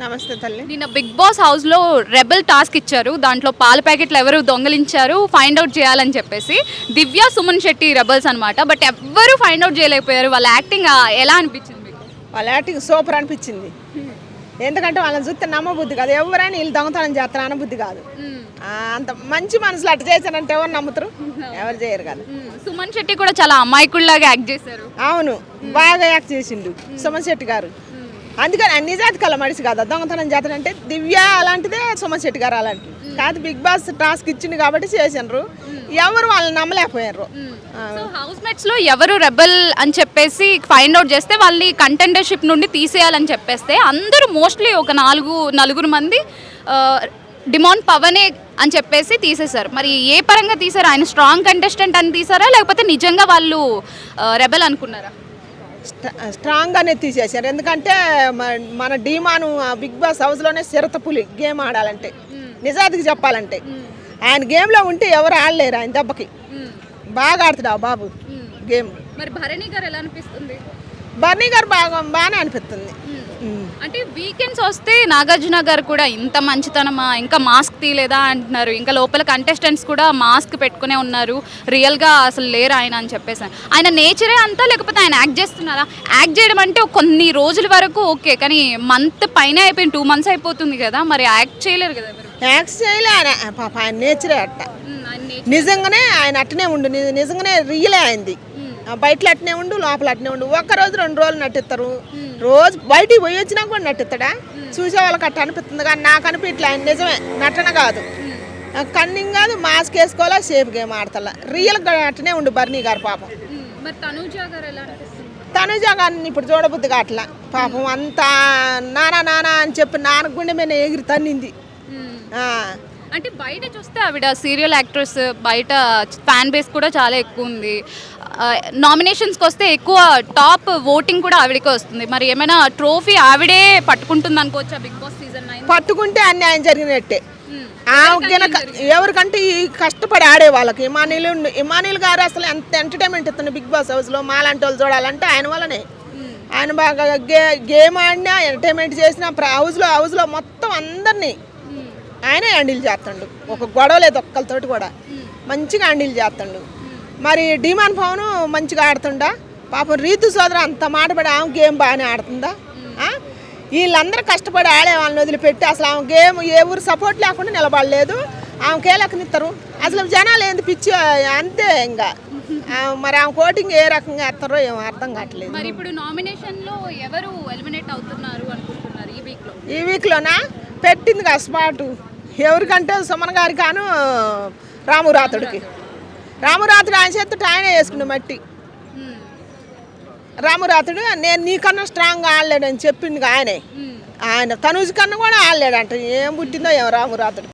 నమస్తే తల్లి. నిన్న బిగ్ బాస్ హౌస్ లో రెబల్ టాస్క్ ఇచ్చారు. దాంట్లో పాల ప్యాకెట్లు ఎవరు దొంగలించారు ఫైండ్ అవుట్ చేయాలని చెప్పేసి. దివ్య, సుమన్ శెట్టి రెబల్స్ అన్నమాట. బట్ ఎవ్వరు ఫైండ్ అవుట్ చేయలేకపోయారు. వాళ్ళ యాక్టింగ్ ఎలా అనిపించింది మీకు? వాళ్ళ యాక్టింగ్ సూపర్ అనిపించింది. ఎందుకంటే వాళ్ళని చూస్తే నమ్మబుద్ధి కాదు. ఎవరైనా వీళ్ళు దొంగతనం చేస్తారు అనబుద్ధి కాదు. అంత మంచి మనసులు అట్ట చేశారంటే ఎవరు నమ్ముతారు? ఎవరు చేయరు కదా. సుమన్ శెట్టి కూడా చాలా అమాయకుల్లాగా యాక్ట్ చేశారు. అవును, బాగా యాక్ట్ చేసిండు సుమన్ శెట్టి గారు. అందుకని నిజాతి కల మనిషి కదా దొంగతనం చేస్తారంటే. దివ్య అలాంటిదే, సుమన్ శెట్టి గారు అలాంటిది కాదు. బిగ్ బాస్ టాస్క్ ఇచ్చింది కాబట్టి చేసినారు. ఎవరు వాళ్ళని నమ్మలేకపోయారు. హౌస్ మేట్స్ లో ఎవరు రెబల్ అని చెప్పేసి ఫైండ్ అవుట్ చేస్తే వాళ్ళని కంటెండర్షిప్ నుండి తీసేయాలని చెప్పేస్తే అందరూ మోస్ట్లీ ఒక నలుగురు మంది డిమాండ్ పవనే అని చెప్పేసి తీసేశారు. మరి ఏ పరంగా తీసారు? ఆయన స్ట్రాంగ్ కంటెస్టెంట్ అని తీసారా, లేకపోతే నిజంగా వాళ్ళు రెబల్ అనుకున్నారా? స్ట్రాంగ్గానే తీసేశారు. ఎందుకంటే మన డీమాను బిగ్ బాస్ హౌస్లోనే చిరతపులి గేమ్ ఆడాలంటే, నిజాతికి చెప్పాలంటే. ఆయన గేమ్లో ఉంటే ఎవరు ఆడలేరు. ఆయన దెబ్బకి బాగా ఆడుతున్నా బాబు గేమ్. మరి భరణి గారు ఎలా అనిపిస్తుంది? బర్నీ గారు బాగానే అనిపిస్తుంది. అంటే వీకెండ్స్ వస్తే నాగార్జున గారు కూడా ఇంత మంచితనమా, ఇంకా మాస్క్ తీయలేదా అంటున్నారు. ఇంకా లోపల కంటెస్టెంట్స్ కూడా మాస్క్ పెట్టుకునే ఉన్నారు, రియల్గా అసలు లేరు ఆయన అని చెప్పేసి. ఆయన నేచరే అంతా, లేకపోతే ఆయన యాక్ట్ చేస్తున్నారా? యాక్ట్ చేయడం అంటే కొన్ని రోజుల వరకు ఓకే, కానీ మంత్ పైన అయిపోయింది, 2 months అయిపోతుంది కదా. మరి యాక్ట్ చేయలేరు కదా. యాక్ట్ చేయలే పాప. ఆయన నేచరే అట్ట. నిజంగానే ఆయన అట్టనే ఉండు. నిజంగానే రియలే అయింది. బయటలో అట్నే ఉండు, లోపల అట్నే ఉండు. 1 రోజు 2 రోజులు నటిస్తారు. రోజు బయటికి పోయి వచ్చినా కూడా నటిస్తాడా? చూసే వాళ్ళకి అట్ట అనిపిస్తుంది, కానీ నాకు అనిపించలే. ఆయన నిజమే, నటన కాదు, కన్నింగ్ కాదు. మాస్క్ వేసుకోవాలా, సేఫ్ గేమ్ ఆడతా. రియల్గా అట్టనే ఉండు బర్నీ గారు పాపం. తనుజా గారిని ఇప్పుడు చూడబుద్ది కావట్లా పాపం. అంతా నానా అని చెప్పి నాన్న గుండె మీద ఎగిరి తన్నింది. అంటే బయట చూస్తే ఆవిడ సీరియల్ యాక్ట్రెస్, బయట ఫ్యాన్ బేస్ కూడా చాలా ఎక్కువ ఉంది. నామినేషన్స్కి వస్తే ఎక్కువ టాప్ ఓటింగ్ కూడా ఆవిడకే వస్తుంది. మరి ఏమైనా ట్రోఫీ ఆవిడే పట్టుకుంటుంది అనుకోవచ్చా బిగ్ బాస్ సీజన్ 9? పట్టుకుంటే అన్యాయం జరిగినట్టే. ఎవరికంటే ఈ కష్టపడి ఆడే వాళ్ళకి. ఇమానీల్ గారు అసలు ఎంత ఎంటర్టైన్మెంట్ ఇస్తుంది బిగ్ బాస్ హౌస్లో. మాలాంటి వాళ్ళు చూడాలంటే ఆయన వల్లనే. ఆయన బాగా గేమ్ ఆడినా, ఎంటర్టైన్మెంట్ చేసిన హౌస్లో మొత్తం అందరినీ ఆయనే హ్యాండిల్ చేస్తాడు. ఒక గొడవ లేదు ఒక్కరితోటి కూడా. మంచిగా హ్యాండిల్ చేస్తాడు. మరి డిమాండ్ పవన్ మంచిగా ఆడుతుండా పాపం. రీతు సోదరు అంత మాటపడి ఆమె గేమ్ బాగానే ఆడుతుందా? వీళ్ళందరూ కష్టపడి ఆడే వాళ్ళని వదిలిపెట్టి అసలు ఆమె గేమ్ ఏ ఊరు సపోర్ట్ లేకుండా నిలబడలేదు. ఆమె కేలకనిస్తారు. అసలు జనాలు ఏంది పిచ్చి అంతే. ఇంకా మరి ఆమె కోటింగ్ ఏ రకంగా వేస్తారో ఏమో అర్థం కావట్లేదు. మరి ఇప్పుడు నామినేషన్లో ఎవరు ఎలిమినేట్ అవుతున్నారు అనుకుంటున్నారు ఈ వీక్లోనా? పెట్టింది కదా స్పాటు. ఎవరికంటే సుమన్ గారి కాను రామురాతుడికి. రామురాతుడు ఆయన చేతుడు ఆయనే వేసుకునే మట్టి. రామురాతుడు నేను నీకన్నా స్ట్రాంగ్గా ఆడలేడని చెప్పింది ఆయనే. ఆయన తనుజు కన్నా కూడా ఆడలేడంట. ఏం పుట్టిందో ఏమో రామురాతుడు.